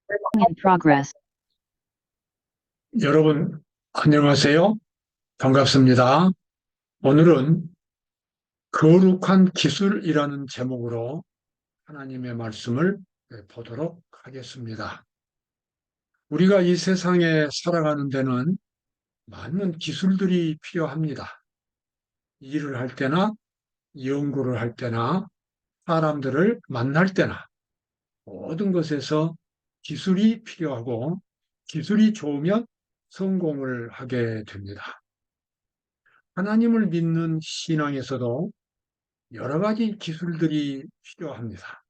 In progress. 여러분, 안녕하세요. 반갑습니다. 오늘은 거룩한 기술이라는 제목으로 하나님의 말씀을 보도록 하겠습니다. 우리가 이 세상에 살아가는 데는 많은 기술들이 필요합니다. 일을 할 때나 연구를 할 때나 사람들을 만날 때나 모든 것에서 기술이 필요하고 기술이 좋으면 성공을 하게 됩니다. 하나님을 믿는 신앙에서도 여러 가지 기술들이 필요합니다.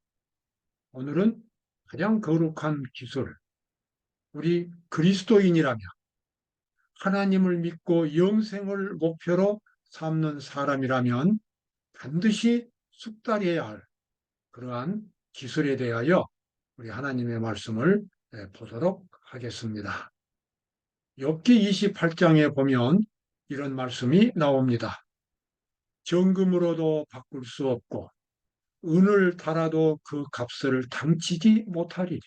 오늘은 가장 거룩한 기술, 우리 그리스도인이라면 하나님을 믿고 영생을 목표로 삼는 사람이라면 반드시 숙달해야 할 그러한 기술에 대하여 우리 하나님의 말씀을 보도록 하겠습니다. 욥기 28장에 보면 이런 말씀이 나옵니다. 정금으로도 바꿀 수 없고 은을 달아도 그 값을 당치지 못하리니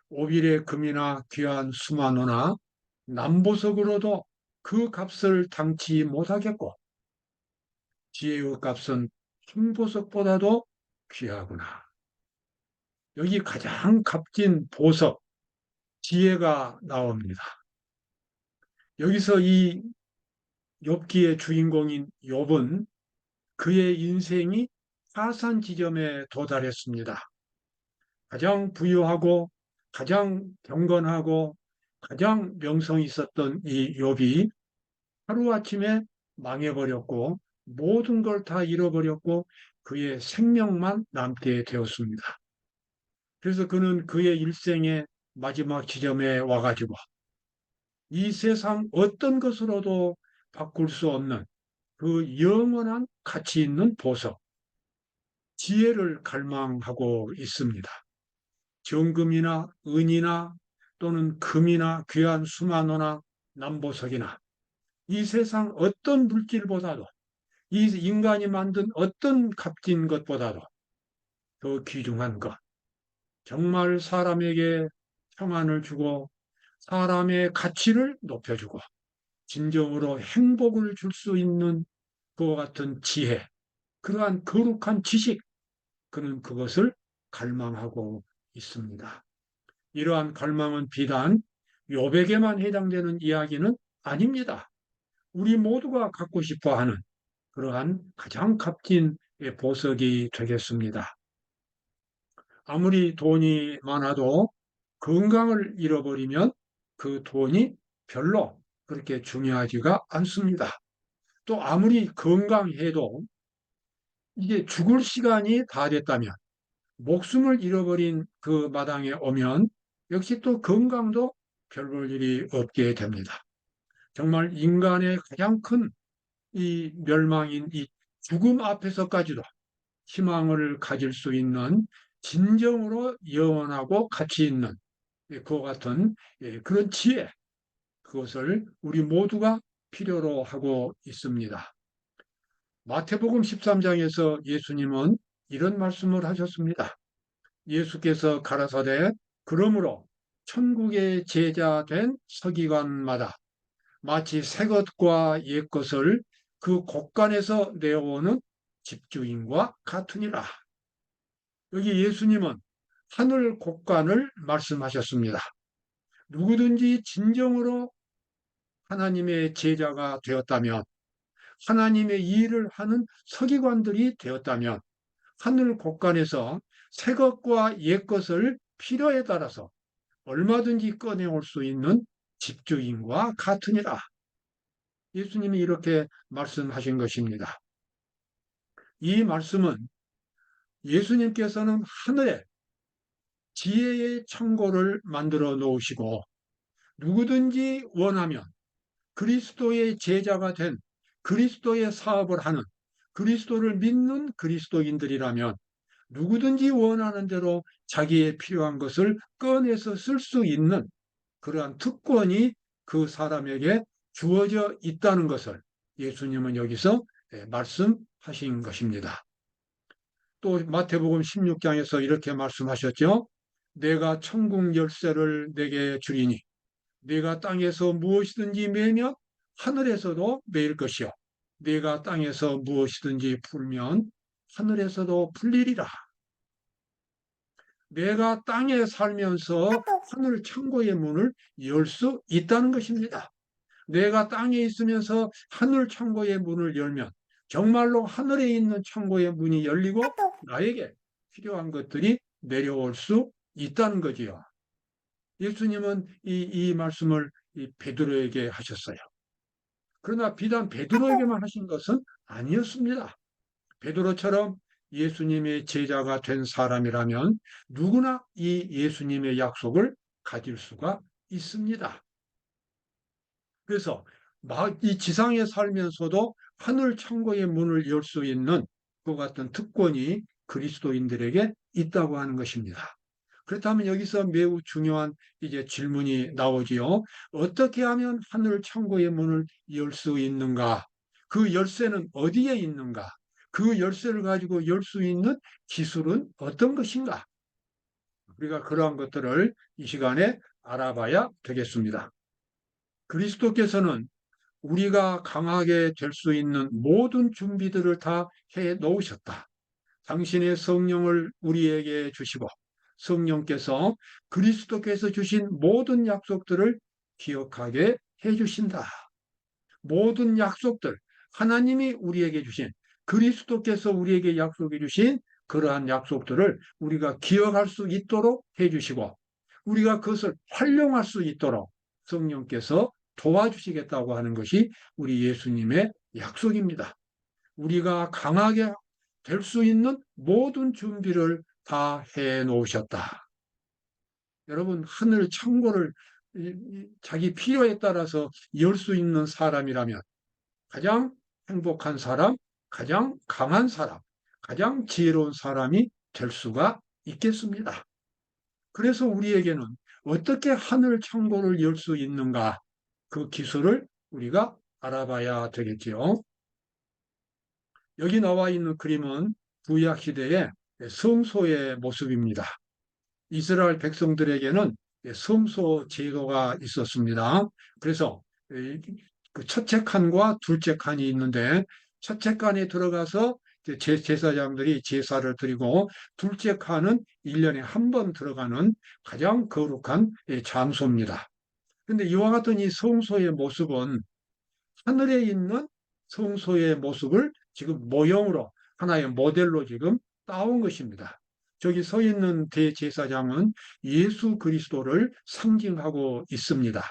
오빌의 금이나 귀한 수만호나 남보석으로도 그 값을 당치 못하겠고 지혜의 값은 흰보석보다도 귀하구나. 여기 가장 값진 보석, 지혜가 나옵니다. 여기서 이 욥기의 주인공인 욥은 그의 인생이 파산 지점에 도달했습니다. 가장 부유하고 가장 경건하고 가장 명성이 있었던 이 욥이 하루아침에 망해버렸고 모든 걸 다 잃어버렸고 그의 생명만 남게 되었습니다. 그래서 그는 그의 일생의 마지막 지점에 와가지고 이 세상 어떤 것으로도 바꿀 수 없는 그 영원한 가치 있는 보석, 지혜를 갈망하고 있습니다. 정금이나 은이나 또는 금이나 귀한 수만호나 남보석이나 이 세상 어떤 물질보다도 이 인간이 만든 어떤 값진 것보다도 더 귀중한 것, 정말 사람에게 평안을 주고 사람의 가치를 높여주고 진정으로 행복을 줄 수 있는 그와 같은 지혜, 그러한 거룩한 지식, 그는 그것을 갈망하고 있습니다. 이러한 갈망은 비단 욥에게만 해당되는 이야기는 아닙니다. 우리 모두가 갖고 싶어 하는 그러한 가장 값진 보석이 되겠습니다. 아무리 돈이 많아도 건강을 잃어버리면 그 돈이 별로 그렇게 중요하지가 않습니다. 또 아무리 건강해도 이게 죽을 시간이 다 됐다면 목숨을 잃어버린 그 마당에 오면 역시 또 건강도 별 볼 일이 없게 됩니다. 정말 인간의 가장 큰 이 멸망인 이 죽음 앞에서까지도 희망을 가질 수 있는 진정으로 영원하고 가치 있는 그와 같은 그런 지혜, 그것을 우리 모두가 필요로 하고 있습니다. 마태복음 13장에서 예수님은 이런 말씀을 하셨습니다. 예수께서 가라사대 그러므로 천국의 제자 된 서기관마다 마치 새 것과 옛 것을 그 곳간에서 내어오는 집주인과 같으니라. 여기 예수님은 하늘 곳간을 말씀하셨습니다. 누구든지 진정으로 하나님의 제자가 되었다면, 하나님의 일을 하는 서기관들이 되었다면, 하늘 곳간에서 새 것과 옛 것을 필요에 따라서 얼마든지 꺼내올 수 있는 집주인과 같으니라. 예수님이 이렇게 말씀하신 것입니다. 이 말씀은 예수님께서는 하늘에 지혜의 창고를 만들어 놓으시고 누구든지 원하면 그리스도의 제자가 된 그리스도의 사업을 하는 그리스도를 믿는 그리스도인들이라면 누구든지 원하는 대로 자기의 필요한 것을 꺼내서 쓸 수 있는 그러한 특권이 그 사람에게 주어져 있다는 것을 예수님은 여기서 말씀하신 것입니다. 또 마태복음 16장에서 이렇게 말씀하셨죠. 내가 천국 열쇠를 내게 주리니 내가 땅에서 무엇이든지 매면 하늘에서도 매일 것이요 내가 땅에서 무엇이든지 풀면 하늘에서도 풀리리라. 내가 땅에 살면서 하늘 창고의 문을 열 수 있다는 것입니다. 내가 땅에 있으면서 하늘 창고의 문을 열면 정말로 하늘에 있는 창고의 문이 열리고 나에게 필요한 것들이 내려올 수 있다는 거지요. 예수님은 이 말씀을 베드로에게 하셨어요. 그러나 비단 베드로에게만 하신 것은 아니었습니다. 베드로처럼 예수님의 제자가 된 사람이라면 누구나 이 예수님의 약속을 가질 수가 있습니다. 그래서 이 지상에 살면서도 하늘 창고의 문을 열 수 있는 그 같은 특권이 그리스도인들에게 있다고 하는 것입니다. 그렇다면 여기서 매우 중요한 이제 질문이 나오지요. 어떻게 하면 하늘 창고의 문을 열 수 있는가? 그 열쇠는 어디에 있는가? 그 열쇠를 가지고 열 수 있는 기술은 어떤 것인가? 우리가 그러한 것들을 이 시간에 알아봐야 되겠습니다. 그리스도께서는 우리가 강하게 될 수 있는 모든 준비들을 다 해 놓으셨다. 당신의 성령을 우리에게 주시고 성령께서 그리스도께서 주신 모든 약속들을 기억하게 해 주신다. 모든 약속들, 하나님이 우리에게 주신 그리스도께서 우리에게 약속해 주신 그러한 약속들을 우리가 기억할 수 있도록 해 주시고 우리가 그것을 활용할 수 있도록 성령께서 도와주시겠다고 하는 것이 우리 예수님의 약속입니다. 우리가 강하게 될 수 있는 모든 준비를 다 해 놓으셨다. 여러분, 하늘 창고를 자기 필요에 따라서 열 수 있는 사람이라면 가장 행복한 사람, 가장 강한 사람, 가장 지혜로운 사람이 될 수가 있겠습니다. 그래서 우리에게는 어떻게 하늘 창고를 열 수 있는가? 그 기술을 우리가 알아봐야 되겠지요. 여기 나와 있는 그림은 구약 시대의 성소의 모습입니다. 이스라엘 백성들에게는 성소 제도가 있었습니다. 그래서 그 첫째 칸과 둘째 칸이 있는데 첫째 칸에 들어가서 제사장들이 제사를 드리고 둘째 칸은 1년에 한 번 들어가는 가장 거룩한 장소입니다. 그런데 이와 같은 이 성소의 모습은 하늘에 있는 성소의 모습을 지금 모형으로 하나의 모델로 지금 따온 것입니다. 저기 서 있는 대제사장은 예수 그리스도를 상징하고 있습니다.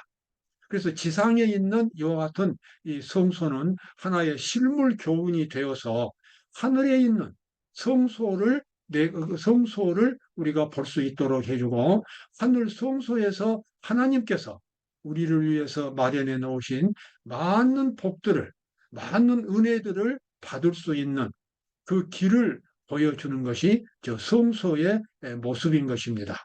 그래서 지상에 있는 이와 같은 이 성소는 하나의 실물 교훈이 되어서 하늘에 있는 성소를 성소를 우리가 볼 수 있도록 해주고 하늘 성소에서 하나님께서 우리를 위해서 마련해 놓으신 많은 복들을 많은 은혜들을 받을 수 있는 그 길을 보여주는 것이 저 성소의 모습인 것입니다.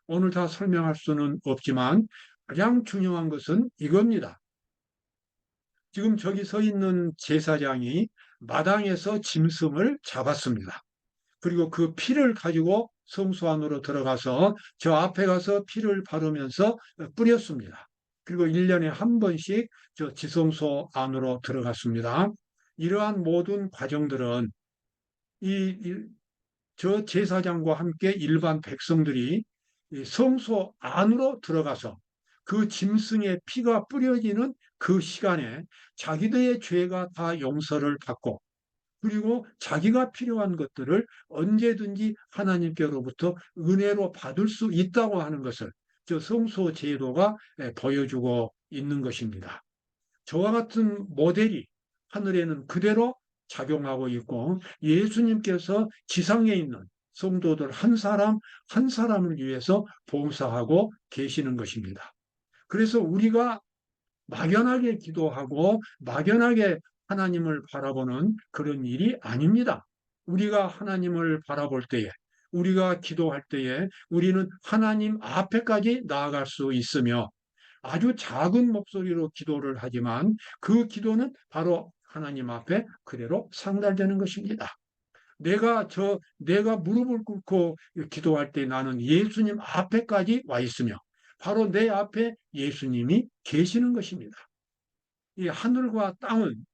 오늘 다 설명할 수는 없지만 가장 중요한 것은 이겁니다. 지금 저기 서 있는 제사장이 마당에서 짐승을 잡았습니다. 그리고 그 피를 가지고 성소 안으로 들어가서 저 앞에 가서 피를 바르면서 뿌렸습니다. 그리고 1년에 한 번씩 저 지성소 안으로 들어갔습니다. 이러한 모든 과정들은 저 제사장과 함께 일반 백성들이 성소 안으로 들어가서 그 짐승의 피가 뿌려지는 그 시간에 자기들의 죄가 다 용서를 받고 그리고 자기가 필요한 것들을 언제든지 하나님께로부터 은혜로 받을 수 있다고 하는 것을 저 성소 제도가 보여주고 있는 것입니다. 저와 같은 모델이 하늘에는 그대로 작용하고 있고 예수님께서 지상에 있는 성도들 한 사람 한 사람을 위해서 봉사하고 계시는 것입니다. 그래서 우리가 막연하게 기도하고 막연하게 하나님을 바라보는 그런 일이 아닙니다. 우리가 하나님을 바라볼 때에 우리가 기도할 때에 우리는 하나님 앞에까지 나아갈 수 있으며 아주 작은 목소리로 기도를 하지만 그 기도는 바로 하나님 앞에 그대로 상달되는 것입니다. 내가 무릎을 꿇고 기도할 때 나는 예수님 앞에까지 와 있으며 바로 내 앞에 예수님이 계시는 것입니다. 이 하늘과 땅은,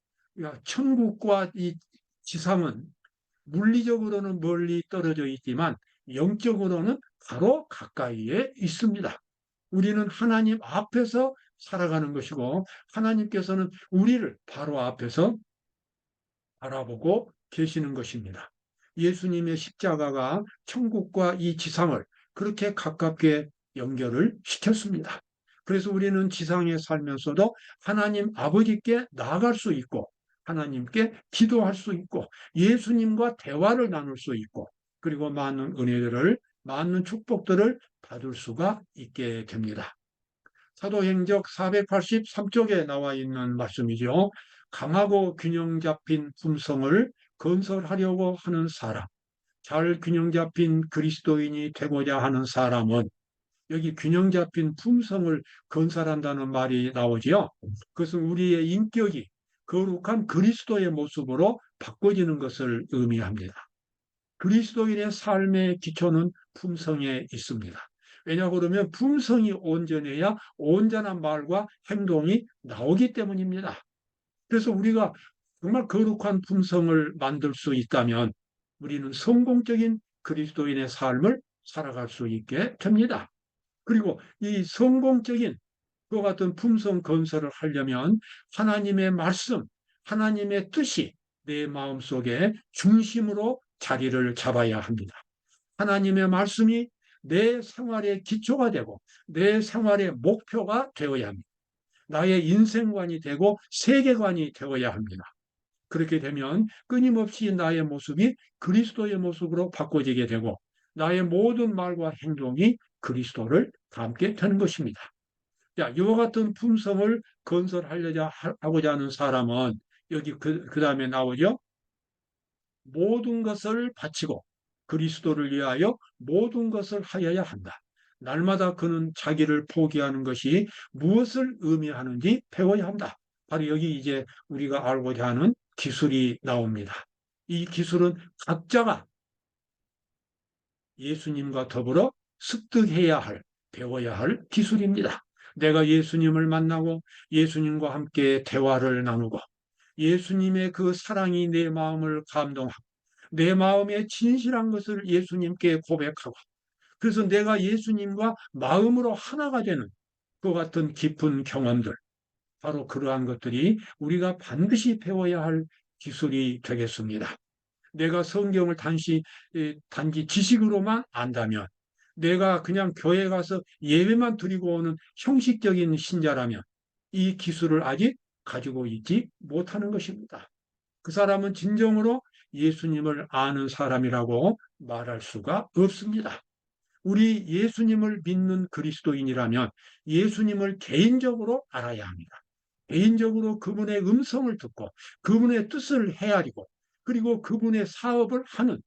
천국과 이 지상은 물리적으로는 멀리 떨어져 있지만 영적으로는 바로 가까이에 있습니다. 우리는 하나님 앞에서 살아가는 것이고 하나님께서는 우리를 바로 앞에서 바라보고 계시는 것입니다. 예수님의 십자가가 천국과 이 지상을 그렇게 가깝게 연결을 시켰습니다. 그래서 우리는 지상에 살면서도 하나님 아버지께 나아갈 수 있고 하나님께 기도할 수 있고 예수님과 대화를 나눌 수 있고 그리고 많은 은혜들을 많은 축복들을 받을 수가 있게 됩니다. 사도행적 483쪽에 나와 있는 말씀이죠. 강하고 균형 잡힌 품성을 건설하려고 하는 사람, 잘 균형 잡힌 그리스도인이 되고자 하는 사람은 여기 균형 잡힌 품성을 건설한다는 말이 나오지요. 그것은 우리의 인격이 거룩한 그리스도의 모습으로 바꿔지는 것을 의미합니다. 그리스도인의 삶의 기초는 품성에 있습니다. 왜냐 그러면 품성이 온전해야 온전한 말과 행동이 나오기 때문입니다. 그래서 우리가 정말 거룩한 품성을 만들 수 있다면 우리는 성공적인 그리스도인의 삶을 살아갈 수 있게 됩니다. 그리고 이 성공적인 그 같은 품성 건설을 하려면 하나님의 말씀, 하나님의 뜻이 내 마음속에 중심으로 자리를 잡아야 합니다. 하나님의 말씀이 내 생활의 기초가 되고 내 생활의 목표가 되어야 합니다. 나의 인생관이 되고 세계관이 되어야 합니다. 그렇게 되면 끊임없이 나의 모습이 그리스도의 모습으로 바꿔지게 되고 나의 모든 말과 행동이 그리스도를 닮게 되는 것입니다. 자, 이와 같은 품성을 하고자 하는 사람은 여기 그 다음에 나오죠. 모든 것을 바치고 그리스도를 위하여 모든 것을 하여야 한다. 날마다 그는 자기를 포기하는 것이 무엇을 의미하는지 배워야 한다. 바로 여기 이제 우리가 알고자 하는 기술이 나옵니다. 이 기술은 각자가 예수님과 더불어 습득해야 할, 배워야 할 기술입니다. 내가 예수님을 만나고 예수님과 함께 대화를 나누고 예수님의 그 사랑이 내 마음을 감동하고 내 마음에 진실한 것을 예수님께 고백하고 그래서 내가 예수님과 마음으로 하나가 되는 그 같은 깊은 경험들 바로 그러한 것들이 우리가 반드시 배워야 할 기술이 되겠습니다. 내가 성경을 단지 지식으로만 안다면 내가 그냥 교회 가서 예배만 드리고 오는 형식적인 신자라면 이 기술을 아직 가지고 있지 못하는 것입니다. 그 사람은 진정으로 예수님을 아는 사람이라고 말할 수가 없습니다. 우리 예수님을 믿는 그리스도인이라면 예수님을 개인적으로 알아야 합니다. 개인적으로 그분의 음성을 듣고 그분의 뜻을 헤아리고 그리고 그분의 사업을 하는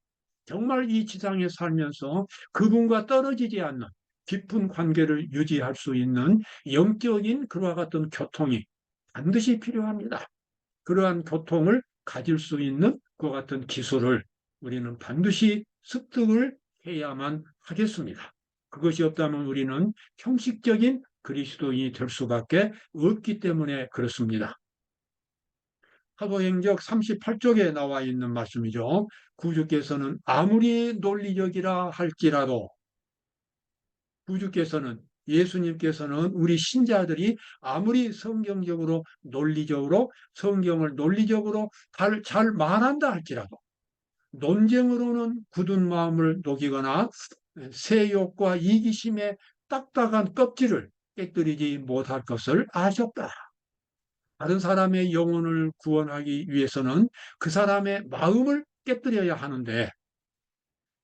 정말 이 지상에 살면서 그분과 떨어지지 않는 깊은 관계를 유지할 수 있는 영적인 그와 같은 교통이 반드시 필요합니다. 그러한 교통을 가질 수 있는 그와 같은 기술을 우리는 반드시 습득을 해야만 하겠습니다. 그것이 없다면 우리는 형식적인 그리스도인이 될 수밖에 없기 때문에 그렇습니다. 사도행적 38쪽에 나와 있는 말씀이죠. 구주께서는 아무리 논리적이라 할지라도 구주께서는 예수님께서는 우리 신자들이 아무리 성경적으로 논리적으로 성경을 논리적으로 잘 말한다 할지라도 논쟁으로는 굳은 마음을 녹이거나 세욕과 이기심의 딱딱한 껍질을 깨뜨리지 못할 것을 아셨다. 다른 사람의 영혼을 구원하기 위해서는 그 사람의 마음을 깨뜨려야 하는데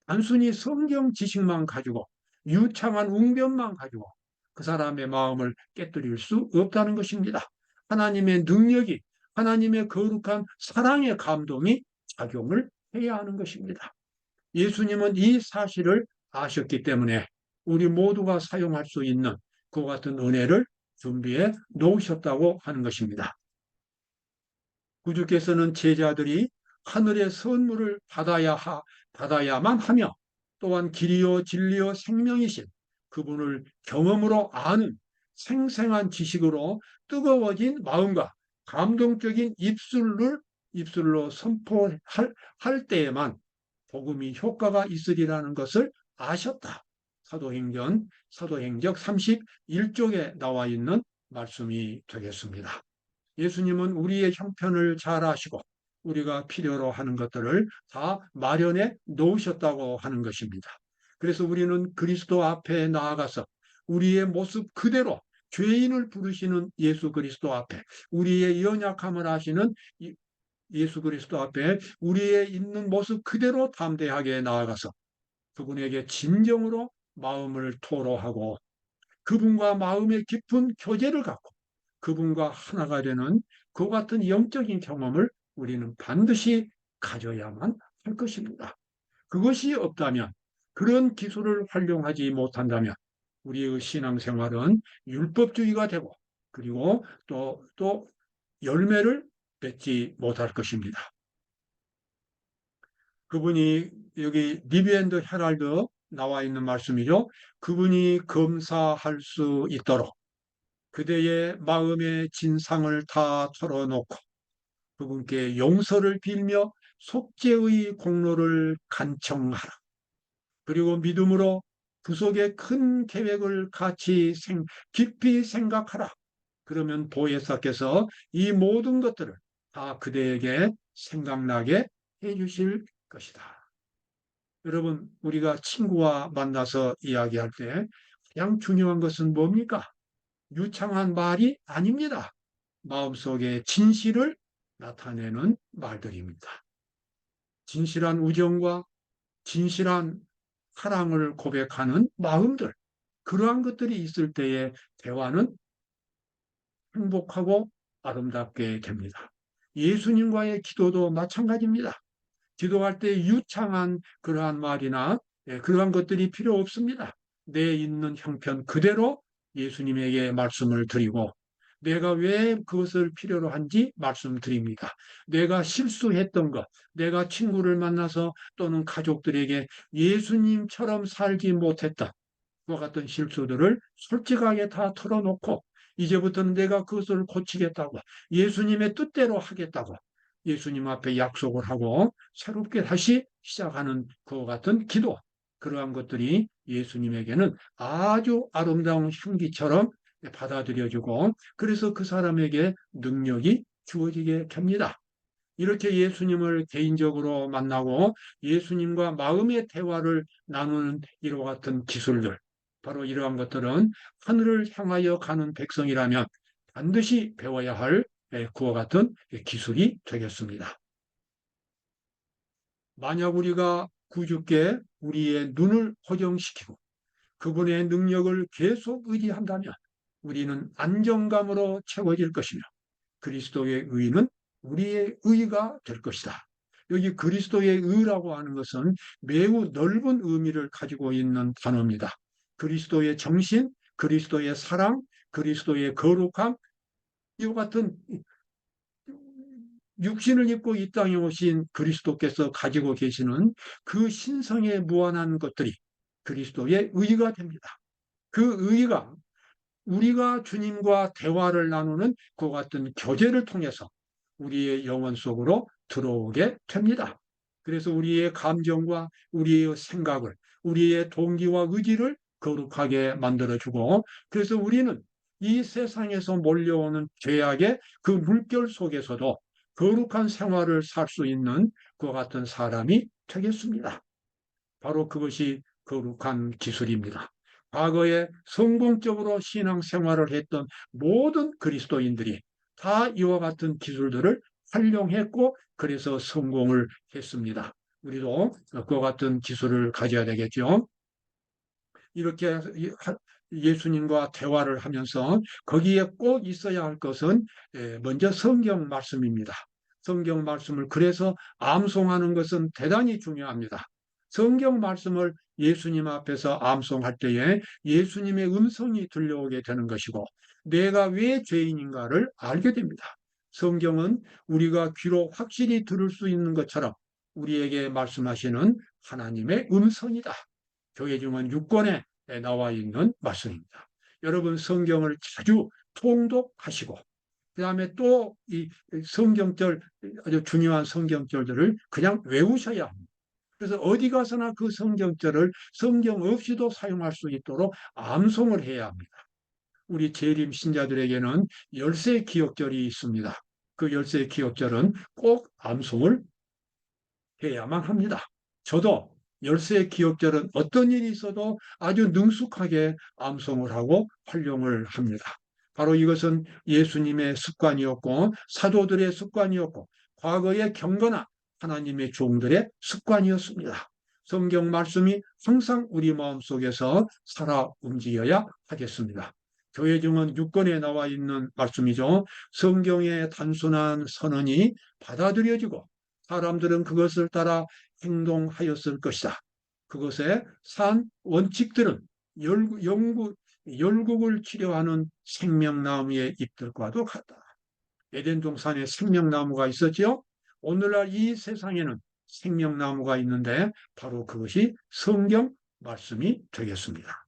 단순히 성경 지식만 가지고 유창한 웅변만 가지고 그 사람의 마음을 깨뜨릴 수 없다는 것입니다. 하나님의 능력이 하나님의 거룩한 사랑의 감동이 작용을 해야 하는 것입니다. 예수님은 이 사실을 아셨기 때문에 우리 모두가 사용할 수 있는 그 같은 은혜를 준비해 놓으셨다고 하는 것입니다. 구주께서는 제자들이 하늘의 선물을 받아야만 하며 또한 길이요 진리요 생명이신 그분을 경험으로 아는 생생한 지식으로 뜨거워진 마음과 감동적인 입술로 선포할 때에만 복음이 효과가 있으리라는 것을 아셨다. 사도행적 31쪽에 나와 있는 말씀이 되겠습니다. 예수님은 우리의 형편을 잘 아시고 우리가 필요로 하는 것들을 다 마련해 놓으셨다고 하는 것입니다. 그래서 우리는 그리스도 앞에 나아가서 우리의 모습 그대로 죄인을 부르시는 예수 그리스도 앞에 우리의 연약함을 아시는 예수 그리스도 앞에 우리의 있는 모습 그대로 담대하게 나아가서 그분에게 진정으로 마음을 토로하고 그분과 마음의 깊은 교제를 갖고 그분과 하나가 되는 그 같은 영적인 경험을 우리는 반드시 가져야만 할 것입니다. 그것이 없다면, 그런 기술을 활용하지 못한다면 우리의 신앙생활은 율법주의가 되고 그리고 또 열매를 맺지 못할 것입니다. 그분이 여기 리비앤드 헤랄드 나와 있는 말씀이죠. 그분이 검사할 수 있도록 그대의 마음의 진상을 다 털어놓고 그분께 용서를 빌며 속죄의 공로를 간청하라. 그리고 믿음으로 구속의 큰 계획을 깊이 생각하라. 그러면 보혜사께서 이 모든 것들을 다 그대에게 생각나게 해주실 것이다. 여러분, 우리가 친구와 만나서 이야기할 때 가장 중요한 것은 뭡니까? 유창한 말이 아닙니다. 마음속의 진실을 나타내는 말들입니다. 진실한 우정과 진실한 사랑을 고백하는 마음들, 그러한 것들이 있을 때의 대화는 행복하고 아름답게 됩니다. 예수님과의 기도도 마찬가지입니다. 기도할 때 유창한 그러한 말이나 그러한 것들이 필요 없습니다. 내 있는 형편 그대로 예수님에게 말씀을 드리고 내가 왜 그것을 필요로 한지 말씀드립니다. 내가 실수했던 것, 내가 친구를 만나서 또는 가족들에게 예수님처럼 살지 못했다. 그와 같은 실수들을 솔직하게 다 털어놓고 이제부터는 내가 그것을 고치겠다고 예수님의 뜻대로 하겠다고 예수님 앞에 약속을 하고 새롭게 다시 시작하는 그와 같은 기도, 그러한 것들이 예수님에게는 아주 아름다운 향기처럼 받아들여지고 그래서 그 사람에게 능력이 주어지게 됩니다. 이렇게 예수님을 개인적으로 만나고 예수님과 마음의 대화를 나누는 이와 같은 기술들, 바로 이러한 것들은 하늘을 향하여 가는 백성이라면 반드시 배워야 할 그와 같은 기술이 되겠습니다. 만약 우리가 구주께 우리의 눈을 고정시키고 그분의 능력을 계속 의지한다면 우리는 안정감으로 채워질 것이며 그리스도의 의는 우리의 의가 될 것이다. 여기 그리스도의 의라고 하는 것은 매우 넓은 의미를 가지고 있는 단어입니다. 그리스도의 정신, 그리스도의 사랑, 그리스도의 거룩함, 이와 같은 육신을 입고 이 땅에 오신 그리스도께서 가지고 계시는 그 신성의 무한한 것들이 그리스도의 의가 됩니다. 그 의가 우리가 주님과 대화를 나누는 그 같은 교제를 통해서 우리의 영혼 속으로 들어오게 됩니다. 그래서 우리의 감정과 우리의 생각을, 우리의 동기와 의지를 거룩하게 만들어주고, 그래서 우리는 이 세상에서 몰려오는 죄악의 그 물결 속에서도 거룩한 생활을 살 수 있는 그와 같은 사람이 되겠습니다. 바로 그것이 거룩한 기술입니다. 과거에 성공적으로 신앙생활을 했던 모든 그리스도인들이 다 이와 같은 기술들을 활용했고 그래서 성공을 했습니다. 우리도 그와 같은 기술을 가져야 되겠죠. 이렇게 예수님과 대화를 하면서 거기에 꼭 있어야 할 것은 먼저 성경 말씀입니다. 성경 말씀을 그래서 암송하는 것은 대단히 중요합니다. 성경 말씀을 예수님 앞에서 암송할 때에 예수님의 음성이 들려오게 되는 것이고 내가 왜 죄인인가를 알게 됩니다. 성경은 우리가 귀로 확실히 들을 수 있는 것처럼 우리에게 말씀하시는 하나님의 음성이다. 교회증언 6권에 나와 있는 말씀입니다. 여러분 성경을 자주 통독하시고 그 다음에 또 이 성경절, 아주 중요한 성경절들을 그냥 외우셔야 합니다. 그래서 어디 가서나 그 성경절을 성경 없이도 사용할 수 있도록 암송을 해야 합니다. 우리 재림 신자들에게는 열세 기억절이 있습니다. 그 열세 기억절은 꼭 암송을 해야만 합니다. 저도 열세 기억절은 어떤 일이 있어도 아주 능숙하게 암송을 하고 활용을 합니다. 바로 이것은 예수님의 습관이었고 사도들의 습관이었고 과거의 경건한 하나님의 종들의 습관이었습니다. 성경 말씀이 항상 우리 마음속에서 살아 움직여야 하겠습니다. 교회 증언 6권에 나와 있는 말씀이죠. 성경의 단순한 선언이 받아들여지고 사람들은 그것을 따라 행동하였을 것이다. 그것의 산 원칙들은 열국을 치료하는 생명나무의 잎들과도 같다. 에덴 동산에 생명나무가 있었지요. 오늘날 이 세상에는 생명나무가 있는데 바로 그것이 성경 말씀이 되겠습니다.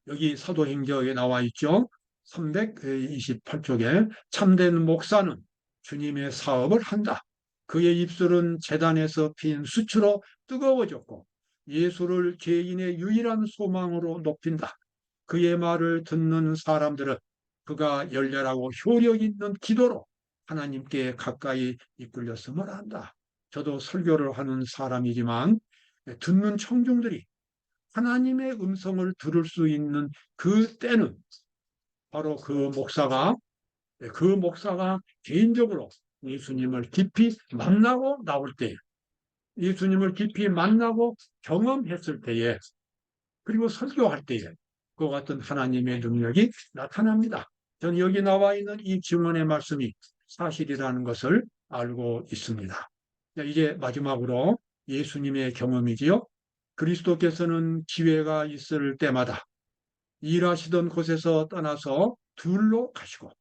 여기 사도행전에 나와 있죠. 328쪽에 참된 목사는 주님의 사업을 한다. 그의 입술은 제단에서 핀 수치로 뜨거워졌고 예수를 개인의 유일한 소망으로 높인다. 그의 말을 듣는 사람들은 그가 열렬하고 효력 있는 기도로 하나님께 가까이 이끌렸음을 안다. 저도 설교를 하는 사람이지만 듣는 청중들이 하나님의 음성을 들을 수 있는 그 때는 바로 그 목사가 개인적으로 예수님을 깊이 만나고 나올 때, 예수님을 깊이 만나고 경험했을 때에, 그리고 설교할 때에 그 같은 하나님의 능력이 나타납니다. 저는 여기 나와 있는 이 증언의 말씀이 사실이라는 것을 알고 있습니다. 이제 마지막으로 예수님의 경험이지요. 그리스도께서는 기회가 있을 때마다 일하시던 곳에서 떠나서 들로 가시고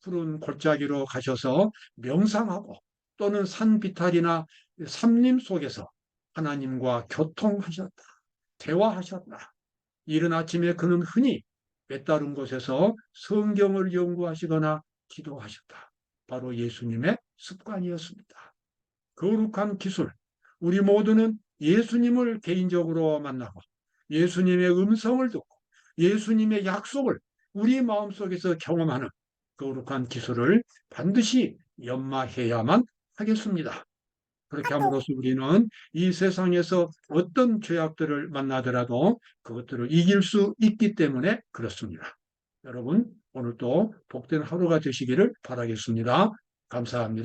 푸른 골짜기로 가셔서 명상하고 또는 산 비탈이나 삼림 속에서 하나님과 교통하셨다. 대화하셨다. 이른 아침에 그는 흔히 빼따른 곳에서 성경을 연구하시거나 기도하셨다. 바로 예수님의 습관이었습니다. 거룩한 기술. 우리 모두는 예수님을 개인적으로 만나고 예수님의 음성을 듣고 예수님의 약속을 우리 마음속에서 경험하는 거룩한 기술을 반드시 연마해야만 하겠습니다. 그렇게 함으로써 우리는 이 세상에서 어떤 죄악들을 만나더라도 그것들을 이길 수 있기 때문에 그렇습니다. 여러분, 오늘도 복된 하루가 되시기를 바라겠습니다. 감사합니다.